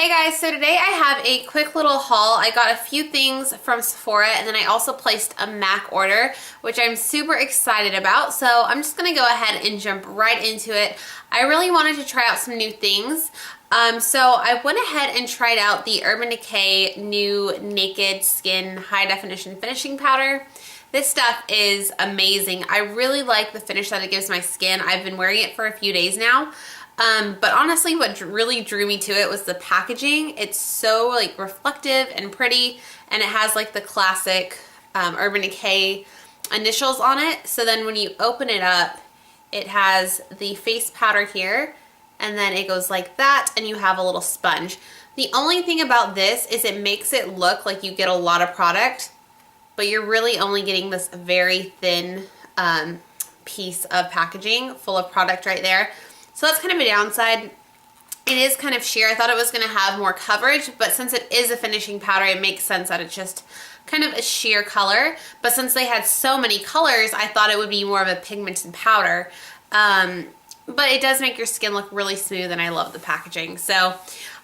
Hey guys, so today I have a quick little haul. I got a few things from Sephora and then I also placed a MAC order, which I'm super excited about. So I'm just gonna go ahead and jump right into it. I really wanted to try out some new things. So I went ahead and tried out the Urban Decay new Naked Skin High Definition Finishing Powder. This stuff is amazing. I really like the finish that it gives my skin. I've been wearing it for a few days now. But honestly, what really drew me to it was the packaging. It's so like reflective and pretty, and it has like the classic Urban Decay initials on it. So then when you open it up, it has the face powder here, and then it goes like that, and you have a little sponge. The only thing about this is it makes it look like you get a lot of product, but you're really only getting this very thin piece of packaging full of product right there. So that's kind of a downside. It is kind of sheer. I thought it was going to have more coverage, but since it is a finishing powder, it makes sense that it's just kind of a sheer color. But since they had so many colors, I thought it would be more of a pigmented powder. But it does make your skin look really smooth, and I love the packaging. So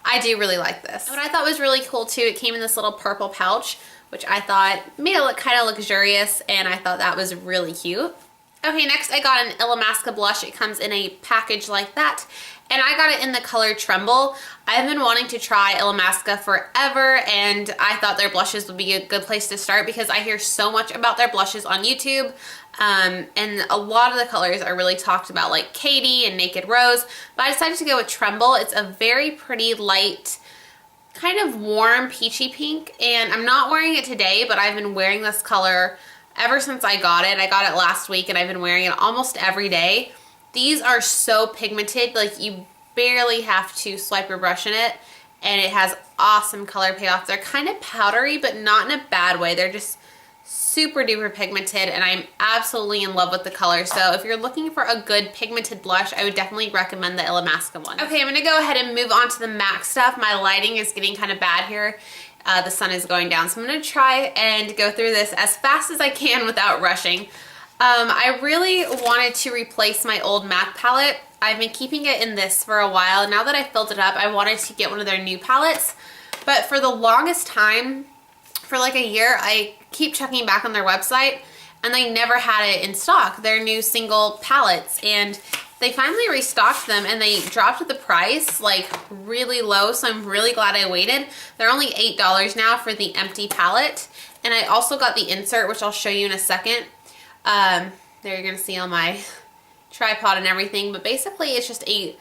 I do really like this. What I thought was really cool too, it came in this little purple pouch, which I thought made it look kind of luxurious, and I thought that was really cute. Okay, next I got an Illamasqua blush. It comes in a package like that, and I got it in the color Tremble. I've been wanting to try Illamasqua forever, and I thought their blushes would be a good place to start because I hear so much about their blushes on YouTube, and a lot of the colors are really talked about, like Katie and Naked Rose, but I decided to go with Tremble. It's a very pretty, light, kind of warm peachy pink, and I'm not wearing it today, but I've been wearing this color ever since I got it. I got it last week and I've been wearing it almost every day. These are so pigmented, like you barely have to swipe your brush in it, and it has awesome color payoff. They're kind of powdery, but not in a bad way. They're just super duper pigmented, and I'm absolutely in love with the color. So if you're looking for a good pigmented blush, I would definitely recommend the Illamasqua one. Okay, I'm gonna go ahead and move on to the MAC stuff. My lighting is getting kind of bad here. The sun is going down, so I'm going to try and go through this as fast as I can without rushing. I really wanted to replace my old MAC palette. I've been keeping it in this for a while. Now that I filled it up, I wanted to get one of their new palettes, but for the longest time, for like a year, I keep checking back on their website, and they never had it in stock, their new single palettes, and they finally restocked them, and they dropped the price like really low, so I'm really glad I waited. They're only $8 now for the empty palette, and I also got the insert, which I'll show you in a second. There you're gonna see on my tripod and everything, but basically it's just a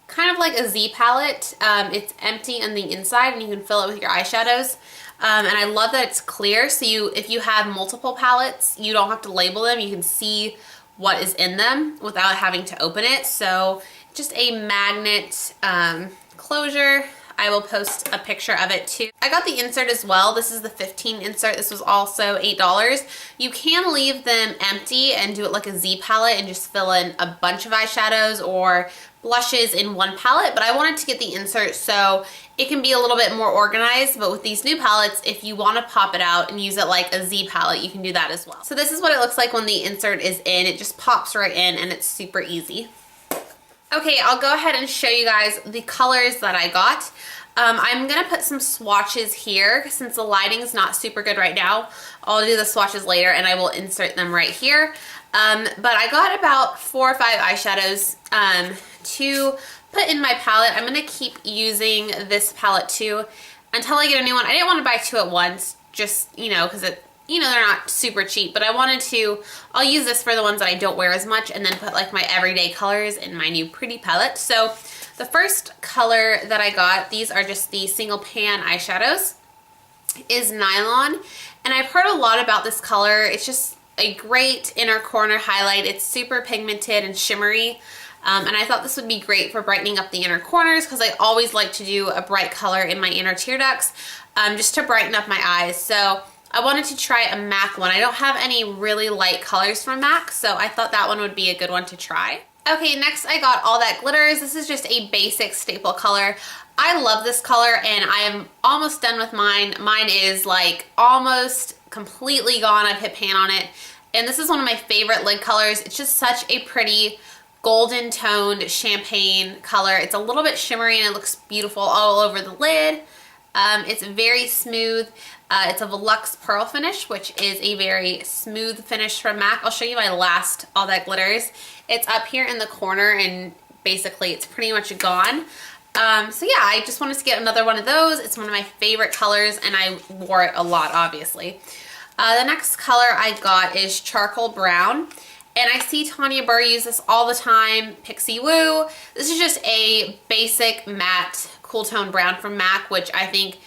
kind of like a Z palette. It's empty on the inside, and you can fill it with your eyeshadows. And I love that it's clear, so if you have multiple palettes, you don't have to label them. You can see what is in them without having to open it. So just a magnet closure. I will post a picture of it too. I got the insert as well. This is the 15 insert. This was also $8. You can leave them empty and do it like a Z palette and just fill in a bunch of eyeshadows or blushes in one palette, but I wanted to get the insert so it can be a little bit more organized. But with these new palettes, if you want to pop it out and use it like a Z palette, you can do that as well. So this is what it looks like when the insert is in. It just pops right in, and it's super easy. Okay, I'll go ahead and show you guys the colors that I got. I'm gonna put some swatches here since the lighting's not super good right now. I'll do the swatches later, and I will insert them right here. But I got about 4 or 5 eyeshadows to put in my palette. I'm gonna keep using this palette too until I get a new one. I didn't want to buy 2 at once, just, you know, because they're not super cheap, but I'll use this for the ones that I don't wear as much, and then put like my everyday colors in my new pretty palette. So the first color that I got, these are just the single pan eyeshadows, is Nylon, and I've heard a lot about this color. It's just a great inner corner highlight. It's super pigmented and shimmery, and I thought this would be great for brightening up the inner corners because I always like to do a bright color in my inner tear ducts, just to brighten up my eyes. So I wanted to try a MAC one. I don't have any really light colors from MAC, so I thought that one would be a good one to try. Okay, next I got All That Glitters. This is just a basic staple color. I love this color, and I am almost done with mine. Mine is like almost completely gone. I've hit pan on it, and this is one of my favorite lid colors. It's just such a pretty golden toned champagne color. It's a little bit shimmery and it looks beautiful all over the lid. It's very smooth. It's a Volux Pearl finish, which is a very smooth finish from MAC. I'll show you my last All That Glitters. It's up here in the corner and basically it's pretty much gone. So yeah, I just wanted to get another one of those. It's one of my favorite colors and I wore it a lot, obviously. The next color I got is Charcoal Brown. And I see Tanya Burr use this all the time, Pixie Woo. This is just a basic matte cool tone brown from MAC, which I think,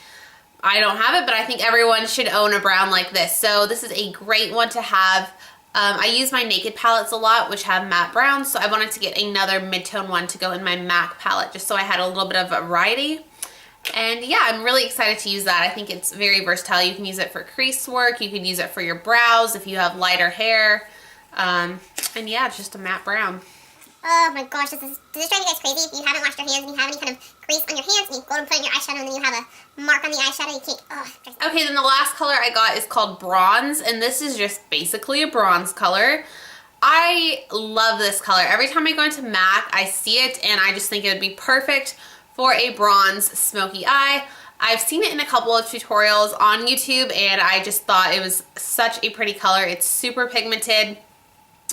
I don't have it, but I think everyone should own a brown like this. So this is a great one to have. I use my Naked palettes a lot, which have matte browns, so I wanted to get another mid-tone one to go in my MAC palette, just so I had a little bit of variety. And yeah, I'm really excited to use that. I think it's very versatile. You can use it for crease work, you can use it for your brows if you have lighter hair. And yeah, it's just a matte brown. Oh my gosh, does this drive you guys crazy? If you haven't washed your hands and you have any kind of grease on your hands and you go to put on your eyeshadow and then you have a mark on the eyeshadow, you can't, Okay, then the last color I got is called Bronze, and this is just basically a bronze color. I love this color. Every time I go into MAC, I see it and I just think it would be perfect for a bronze smoky eye. I've seen it in a couple of tutorials on YouTube and I just thought it was such a pretty color. It's super pigmented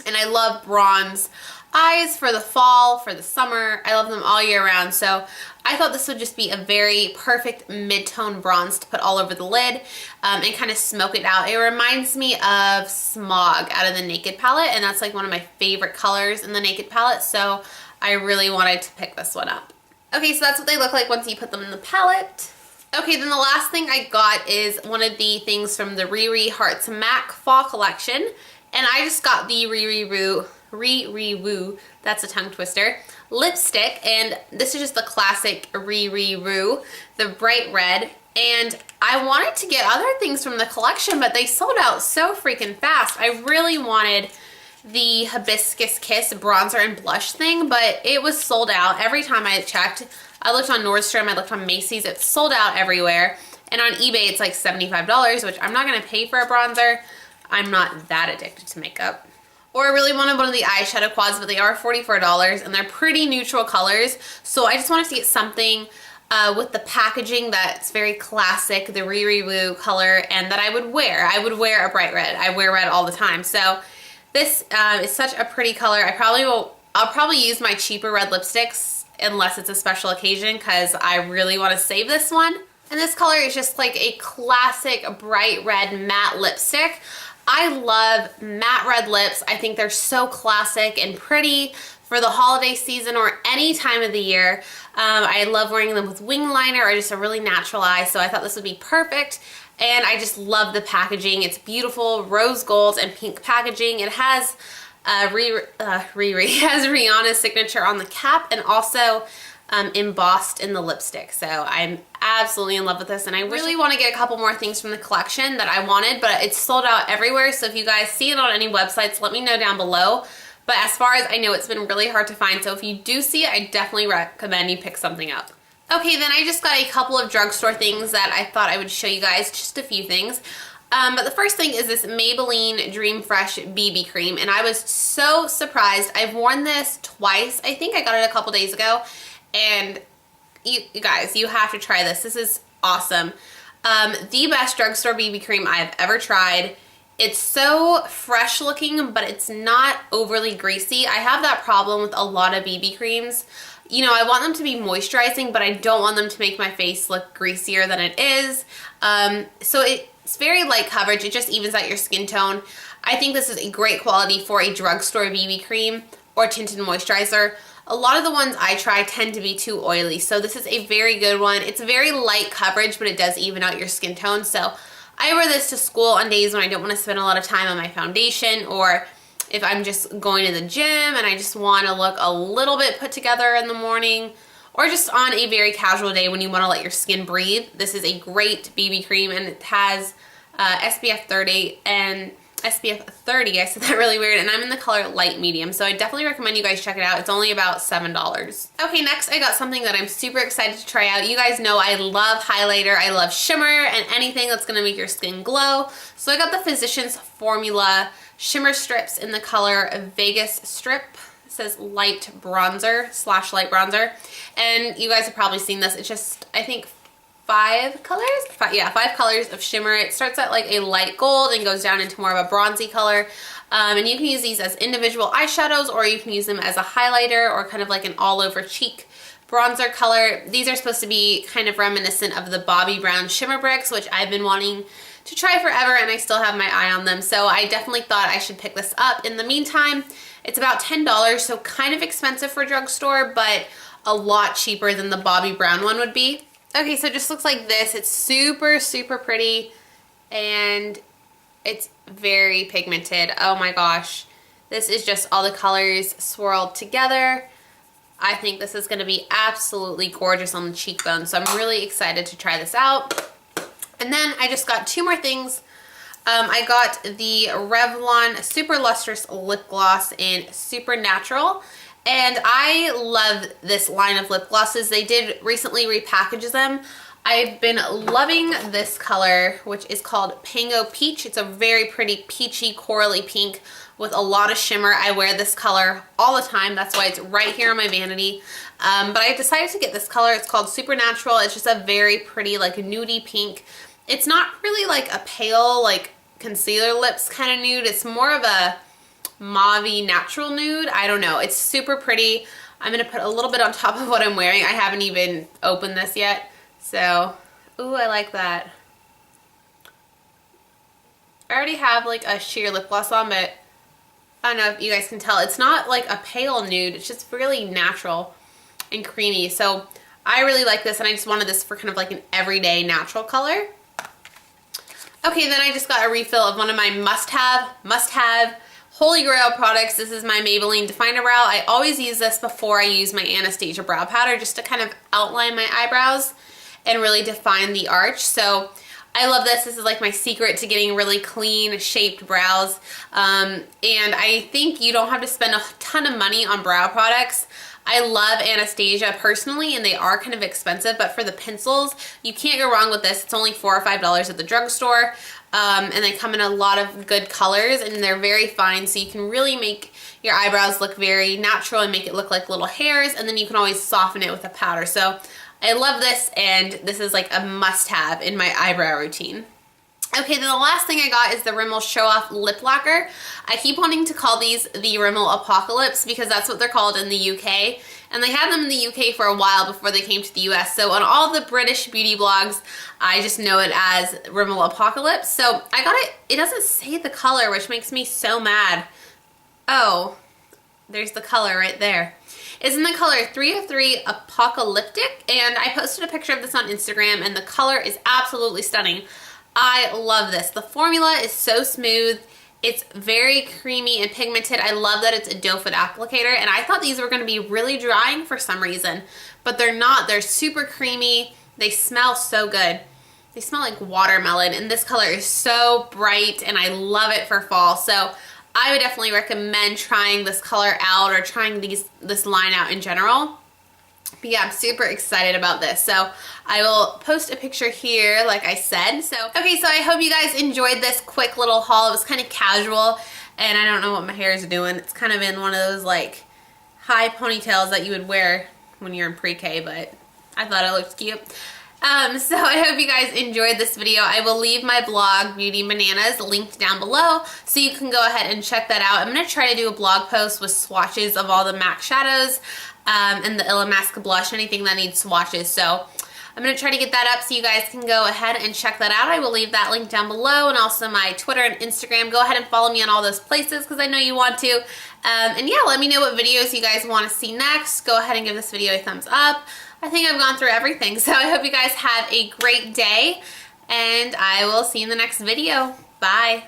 and I love bronze eyes for the fall, for the summer. I love them all year round, so I thought this would just be a very perfect mid-tone bronze to put all over the lid and kind of smoke it out. It reminds me of Smog out of the Naked palette, and that's like one of my favorite colors in the Naked palette, so I really wanted to pick this one up. Okay, so that's what they look like once you put them in the palette. Okay, then the last thing I got is one of the things from the Riri Hearts MAC Fall Collection, and I just got the Riri Woo, that's a tongue twister, lipstick, and this is just the classic Riri Woo, the bright red, and I wanted to get other things from the collection, but they sold out so freaking fast. I really wanted the Hibiscus Kiss bronzer and blush thing, but it was sold out every time I checked. I looked on Nordstrom, I looked on Macy's, it's sold out everywhere, and on eBay it's like $75, which I'm not going to pay for a bronzer. I'm not that addicted to makeup. Or I really wanted one of the eyeshadow quads, but they are $44 and they're pretty neutral colors. So I just wanted to get something with the packaging that's very classic, the Riri Woo color, and that I would wear. I would wear a bright red. I wear red all the time. So this is such a pretty color. I'll probably use my cheaper red lipsticks unless it's a special occasion because I really want to save this one. And this color is just like a classic bright red matte lipstick. I love matte red lips. I think they're so classic and pretty for the holiday season or any time of the year. I love wearing them with wing liner or just a really natural eye, so I thought this would be perfect. And I just love the packaging. It's beautiful rose gold and pink packaging. It has Rihanna's signature on the cap and also embossed in the lipstick. So I'm absolutely in love with this, and I really want to get a couple more things from the collection that I wanted, but it's sold out everywhere. So if you guys see it on any websites, let me know down below. But as far as I know, it's been really hard to find, so if you do see it, I definitely recommend you pick something up. Okay, then I just got a couple of drugstore things that I thought I would show you guys, just a few things. But the first thing is this Maybelline Dream Fresh BB cream, and I was so surprised. I've worn this twice. I think I got it a couple days ago, and you guys, you have to try this. This is awesome. The best drugstore BB cream I've ever tried. It's so fresh looking, but it's not overly greasy. I have that problem with a lot of BB creams. You know, I want them to be moisturizing, but I don't want them to make my face look greasier than it is. So it's very light coverage. It just evens out your skin tone. I think this is a great quality for a drugstore BB cream or tinted moisturizer. A lot of the ones I try tend to be too oily, so this is a very good one. It's very light coverage, but it does even out your skin tone. So I wear this to school on days when I don't want to spend a lot of time on my foundation, or if I'm just going to the gym and I just want to look a little bit put together in the morning, or just on a very casual day when you want to let your skin breathe. This is a great BB cream, and it has SPF 30 and SPF 30, I said that really weird, and I'm in the color light medium, so I definitely recommend you guys check it out. It's only about $7. Okay, next I got something that I'm super excited to try out. You guys know I love highlighter, I love shimmer, and anything that's gonna make your skin glow. So I got the Physicians Formula shimmer strips in the color Vegas Strip. says light bronzer / light bronzer. And you guys have probably seen this. It's just, I think, 5 colors? Yeah, 5 colors of shimmer. It starts at like a light gold and goes down into more of a bronzy color. And you can use these as individual eyeshadows, or you can use them as a highlighter or kind of like an all over cheek bronzer color. These are supposed to be kind of reminiscent of the Bobbi Brown shimmer bricks, which I've been wanting to try forever, and I still have my eye on them. So I definitely thought I should pick this up. In the meantime, it's about $10, so kind of expensive for drugstore, but a lot cheaper than the Bobbi Brown one would be. Okay, so it just looks like this. It's super, super pretty, and it's very pigmented. Oh my gosh. This is just all the colors swirled together. I think this is gonna be absolutely gorgeous on the cheekbone, so I'm really excited to try this out. And then I just got 2 more things. I got the Revlon Super Lustrous Lip Gloss in Super Natural. And I love this line of lip glosses. They did recently repackage them. I've been loving this color, which is called Pango Peach. It's a very pretty peachy corally pink with a lot of shimmer. I wear this color all the time. That's why it's right here on my vanity. But I decided to get this color. It's called Supernatural. It's just a very pretty, like, nudie pink. It's not really like a pale, like, concealer lips kind of nude. It's more of a mauve-y natural nude. I don't know. It's super pretty. I'm going to put a little bit on top of what I'm wearing. I haven't even opened this yet. So, ooh, I like that. I already have like a sheer lip gloss on, but I don't know if you guys can tell. It's not like a pale nude. It's just really natural and creamy. So I really like this, and I just wanted this for kind of like an everyday natural color. Okay, then I just got a refill of one of my must-have Holy Grail products. This is my Maybelline Definer Brow. I always use this before I use my Anastasia brow powder, just to kind of outline my eyebrows and really define the arch. So I love this. This is like my secret to getting really clean shaped brows. And I think you don't have to spend a ton of money on brow products. I love Anastasia personally, and they are kind of expensive, but for the pencils, you can't go wrong with this. It's only $4 or $5 at the drugstore. And they come in a lot of good colors, and they're very fine, so you can really make your eyebrows look very natural and make it look like little hairs, and then you can always soften it with a powder. So I love this, and this is like a must-have in my eyebrow routine. Okay, then the last thing I got is the Rimmel Show Off Lip Lacquer. I keep wanting to call these the Rimmel Apocalypse because that's what they're called in the UK. And they had them in the UK for a while before they came to the US. So on all the British beauty blogs, I just know it as Rimmel Apocalypse. So I got it. It doesn't say the color, which makes me so mad. Oh, there's the color right there. It's in the color 303 Apocalyptic, and I posted a picture of this on Instagram, and the color is absolutely stunning. I love this. The formula is so smooth. It's very creamy and pigmented. I love that it's a doe foot applicator, and I thought these were going to be really drying for some reason, but they're not. They're super creamy. They smell so good. They smell like watermelon, and this color is so bright, and I love it for fall. So I would definitely recommend trying this color out, or trying this line out in general. But yeah, I'm super excited about this. So I will post a picture here, like I said. So okay, so I hope you guys enjoyed this quick little haul. It was kind of casual, and I don't know what my hair is doing. It's kind of in one of those like high ponytails that you would wear when you're in pre-K, but I thought it looked cute. So I hope you guys enjoyed this video. I will leave my blog, Beauty Bananas, linked down below, so you can go ahead and check that out. I'm going to try to do a blog post with swatches of all the MAC shadows and the Illamasqua blush, anything that needs swatches. So I'm going to try to get that up so you guys can go ahead and check that out. I will leave that link down below, and also my Twitter and Instagram. Go ahead and follow me on all those places because I know you want to. And yeah, let me know what videos you guys want to see next. Go ahead and give this video a thumbs up. I think I've gone through everything, so I hope you guys have a great day, and I will see you in the next video. Bye.